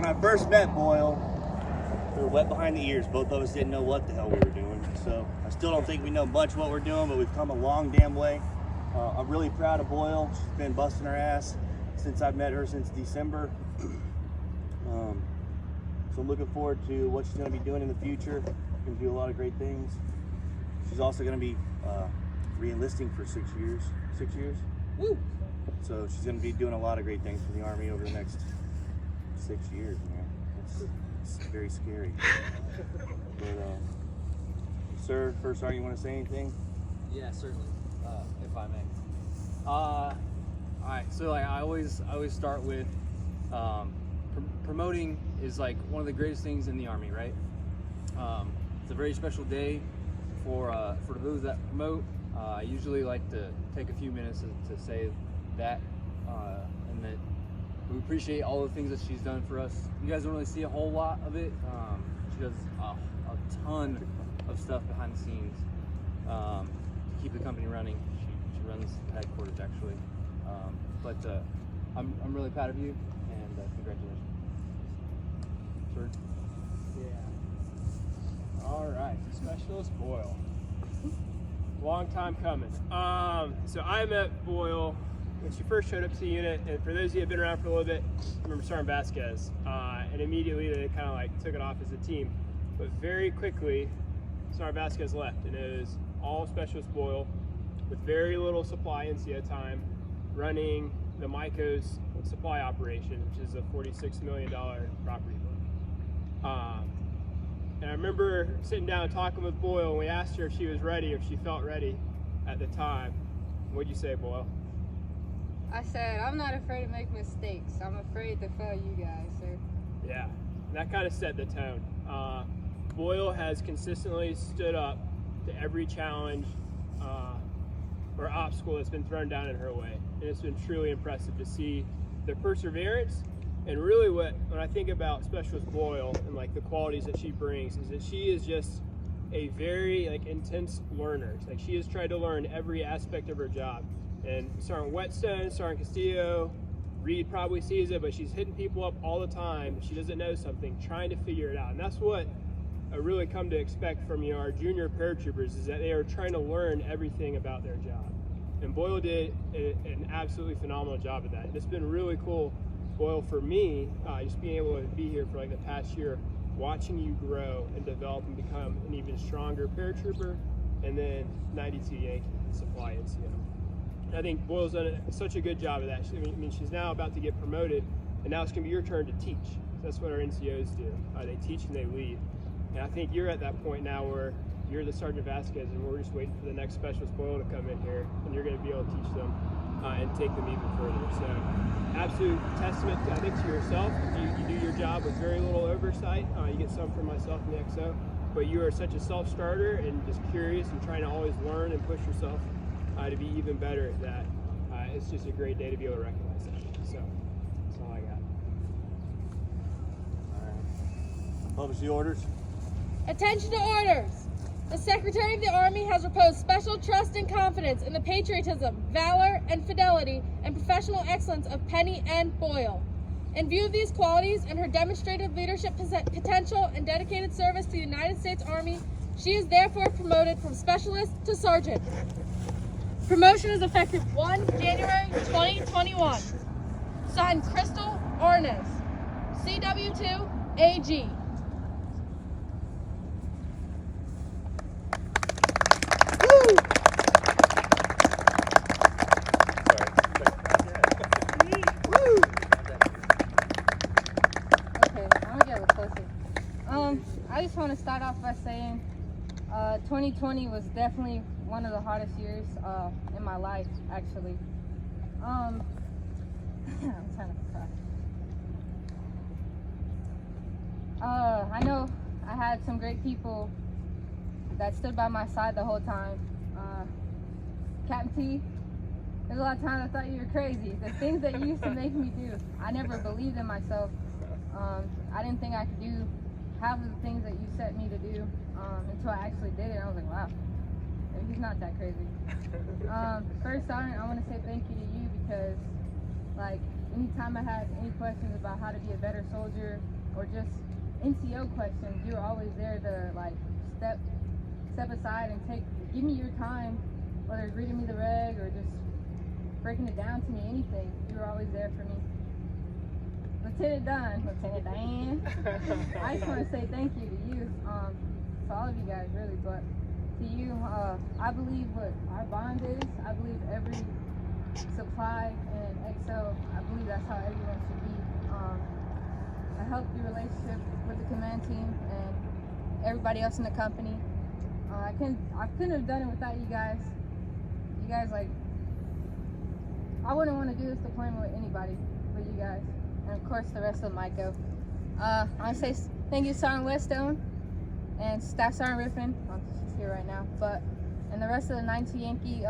when I first met Boyle, we were wet behind the ears. Both of us didn't know what the hell we were doing. So I still don't think we know much what we're doing, but we've come a long damn way. I'm really proud of Boyle. She's been busting her ass since I've met her since December. So I'm looking forward to what she's going to be doing in the future. She's going to do a lot of great things. She's also going to be re-enlisting for 6 years. 6 years? Woo! So she's going to be doing a lot of great things for the Army over the next 6 years, man. It's very scary. But, sir, first sergeant, you want to say anything? Yeah, certainly, if I may. All right, so like I always start with promoting is like one of the greatest things in the Army, right? It's a very special day for those that promote. I usually like to take a few minutes to say that, and that we appreciate all the things that she's done for us. You guys don't really see a whole lot of it. She does a ton of stuff behind the scenes to keep the company running. She runs the headquarters actually. But I'm really proud of you, and congratulations. Sir? Yeah. All right, Specialist Boyle. Long time coming. So I met Boyle when she first showed up to the unit, and for those of you who have been around for a little bit, I remember Sergeant Vasquez, and immediately they kind of like took it off as a team. But very quickly, Sergeant Vasquez left, and it was all Specialist Boyle with very little supply NCO time, running the Myco's supply operation, which is a $46 million property book. And I remember sitting down and talking with Boyle, and we asked her if she was ready, if she felt ready at the time. What'd you say, Boyle? I said, I'm not afraid to make mistakes. I'm afraid to fail you guys, sir. Yeah, and that kind of set the tone. Boyle has consistently stood up to every challenge or obstacle that's been thrown down in her way. And it's been truly impressive to see the perseverance. And really when I think about Specialist Boyle and like the qualities that she brings is that she is just a very like intense learner. Like she has tried to learn every aspect of her job. And Sergeant Whetstone, Sergeant Castillo, Reed probably sees it, but she's hitting people up all the time. She doesn't know something, trying to figure it out. And that's what I really come to expect from our junior paratroopers is that they are trying to learn everything about their job. And Boyle did an absolutely phenomenal job of that. And it's been really cool, Boyle, for me, just being able to be here for like the past year, watching you grow and develop and become an even stronger paratrooper, and then 92 Yankee supply NCO. I think Boyle's done such a good job of that. I mean, she's now about to get promoted, and now it's going to be your turn to teach. That's what our NCOs do. They teach and they lead. And I think you're at that point now where you're the Sergeant Vasquez, and we're just waiting for the next Specialist Boyle to come in here, and you're going to be able to teach them and take them even further. So, absolute testament, I think, to yourself. You do your job with very little oversight. You get some from myself in the XO, but you are such a self-starter and just curious and trying to always learn and push yourself to be even better at that. It's just a great day to be able to recognize that. So, that's all I got. All right. Publish the orders. Attention to orders! The Secretary of the Army has reposed special trust and confidence in the patriotism, valor, and fidelity and professional excellence of Penny N. Boyle. In view of these qualities and her demonstrated leadership potential and dedicated service to the United States Army, she is therefore promoted from Specialist to Sergeant. Promotion is effective 1 January 2021. Signed, Crystal Ornes, CW2 AG. I just want to start off by saying 2020 was definitely one of the hardest years in my life, actually. I'm trying to cry. I know I had some great people that stood by my side the whole time. Captain T, there's a lot of times I thought you were crazy. The things that you used to make me do, I never believed in myself. I didn't think I could do half of the things that you set me to do until I actually did it. I was like, wow, maybe he's not that crazy. First Sergeant, I want to say thank you to you because, like, anytime I had any questions about how to be a better soldier or just NCO questions, you were always there to like step aside and give me your time, whether it's reading me the reg or just breaking it down to me, anything. You were always there for me. Lieutenant Dan, I just want to say thank you to you, to all of you guys really, but to you, I believe what our bond is. I believe every supply and Excel, I believe that's how everyone should be. A healthy relationship with the command team and everybody else in the company. I couldn't have done it without you guys. You guys, like, I wouldn't want to do this deployment with anybody but you guys. And of course the rest of them might go. I want to say thank you to Sergeant Westone and Staff Sergeant Riffin. She's here right now. And the rest of the 92 Yankee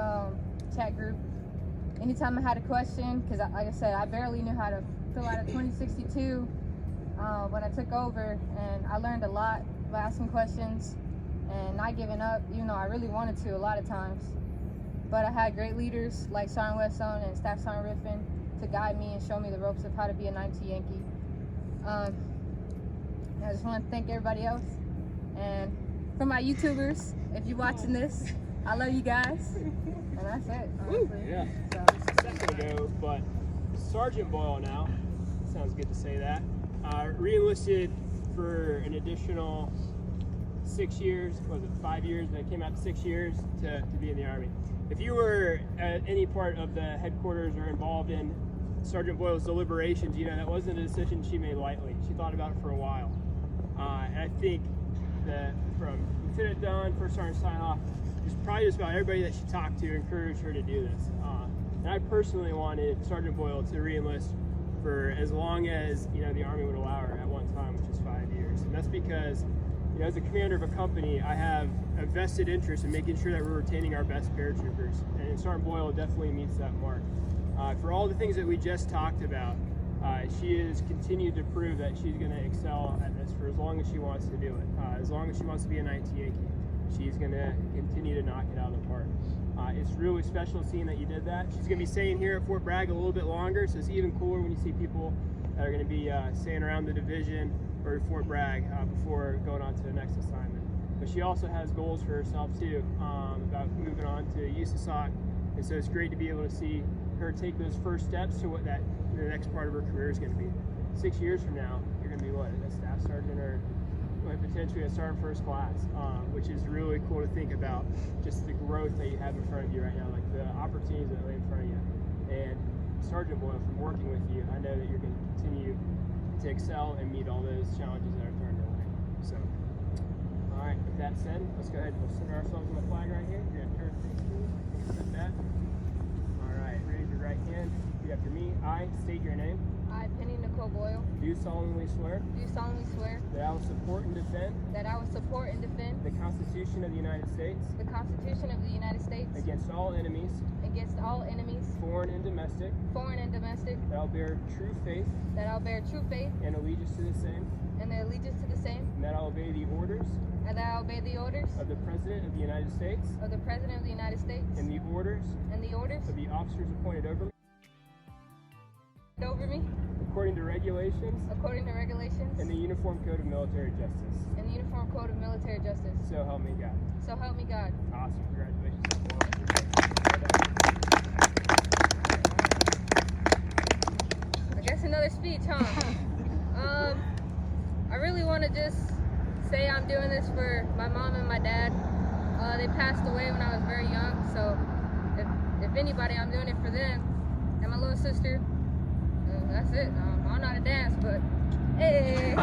chat group. Anytime I had a question, because like I said, I barely knew how to fill out a 2062 when I took over, and I learned a lot by asking questions and not giving up, even though I really wanted to a lot of times. But I had great leaders like Sergeant Westone and Staff Sergeant Riffin to guide me and show me the ropes of how to be a 92 Yankee. I just want to thank everybody else. And for my YouTubers, if you're watching this, I love you guys. And that's it, honestly. Yeah. So. Just a second ago, but Sergeant Boyle now, sounds good to say that, re-enlisted for an additional 6 years, was it 5 years, and it came out to 6 years to be in the Army. If you were at any part of the headquarters or involved in Sergeant Boyle's deliberations, you know that wasn't a decision she made lightly. She thought about it for a while. And I think that from Lieutenant Dunn, First Sergeant Sign-Off, just probably just about everybody that she talked to encouraged her to do this. And I personally wanted Sergeant Boyle to re-enlist for as long as the Army would allow her at one time, which is 5 years. And that's because as a commander of a company, I have a vested interest in making sure that we're retaining our best paratroopers, and Sergeant Boyle definitely meets that mark. For all the things that we just talked about, she has continued to prove that she's going to excel at this for as long as she wants to do it. As long as she wants to be a 90 Yankee, she's going to continue to knock it out of the park. It's really special seeing that you did that. She's going to be staying here at Fort Bragg a little bit longer, so it's even cooler when you see people that are going to be staying around the division or Fort Bragg before going on to the next assignment. But she also has goals for herself too, about moving on to USASOC, and so it's great to be able to see her take those first steps to what the next part of her career is going to be. 6 years from now, you're going to be what, a staff sergeant or potentially a sergeant first class, which is really cool to think about, just the growth that you have in front of you right now, like the opportunities that lay in front of you. And Sergeant Boyle, from working with you, I know that you're going to continue to excel and meet all those challenges that are thrown your way. So, all right, with that said, let's go ahead and we'll center ourselves on the flag right here. You're going to turn face to me, set that. All right, raise your right hand, repeat after me. I state your name. I, Penny Nicole Boyle, Do solemnly swear that I will support and defend the Constitution of the United States Constitution of the United States against all enemies, foreign and domestic, that I'll bear true faith and allegiance to the same, and and that I'll obey the orders of the President of the United States and the orders of the officers appointed over me according to regulations and the Uniform Code of Military Justice. So help me God. Awesome. Congratulations. I guess another speech, huh? I really want to just say I'm doing this for my mom and my dad. They passed away when I was very young, so if anybody, I'm doing it for them. And my little sister. That's it. I'm not a dance, but hey.